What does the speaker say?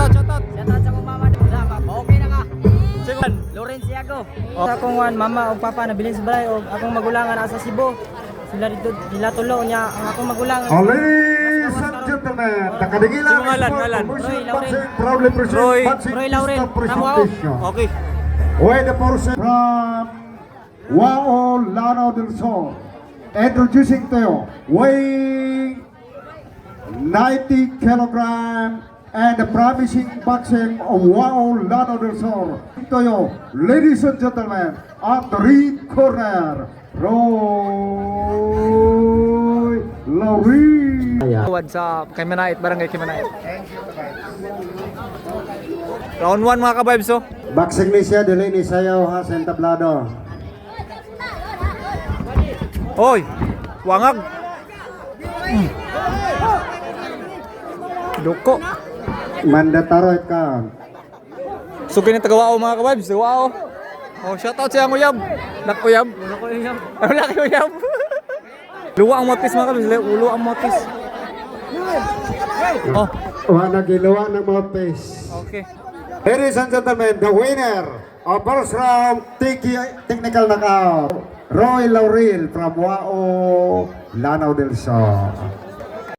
Shoutout. Shoutout sa kong mama. Okay na ka. Sige. Lawrence Iago. Sa akong mama o papa nabilin sa balay o akong magulangan asa Cebu. Sila dito nila tulo niya ang akong magulangan. Ladies and gentlemen, nakadigilan Sino ngalan? proudly present Roy Laurel, presentation. Okay. With the person from Wao Lanao del Sol, introducing to you, weighing 90 kilogram and the promising boxing of Wao Lanao del Sol. To you, ladies and gentlemen, at the ring corner, Roy Laurel. What's up? Kay Manait, barangay kay Manait. Round 1 mga ka-vibes oh. Boxing ni siya, dili ni sayaw ha sa entablado. Hoy, wangag. Duko. Mandatory ka. So kini tagawao mga ka-vibes, tagawao. Oh, shoutout sa Uyab. Nakuyab. Nakuyab. Luwa ang motis mga ka-vibes, luwa ang motis. Oh, Wala gilawa ng mga face. okay. Ladies and gentlemen, the winner of first round technical knockout, Roy Laurel from Wao Lanao del Sol.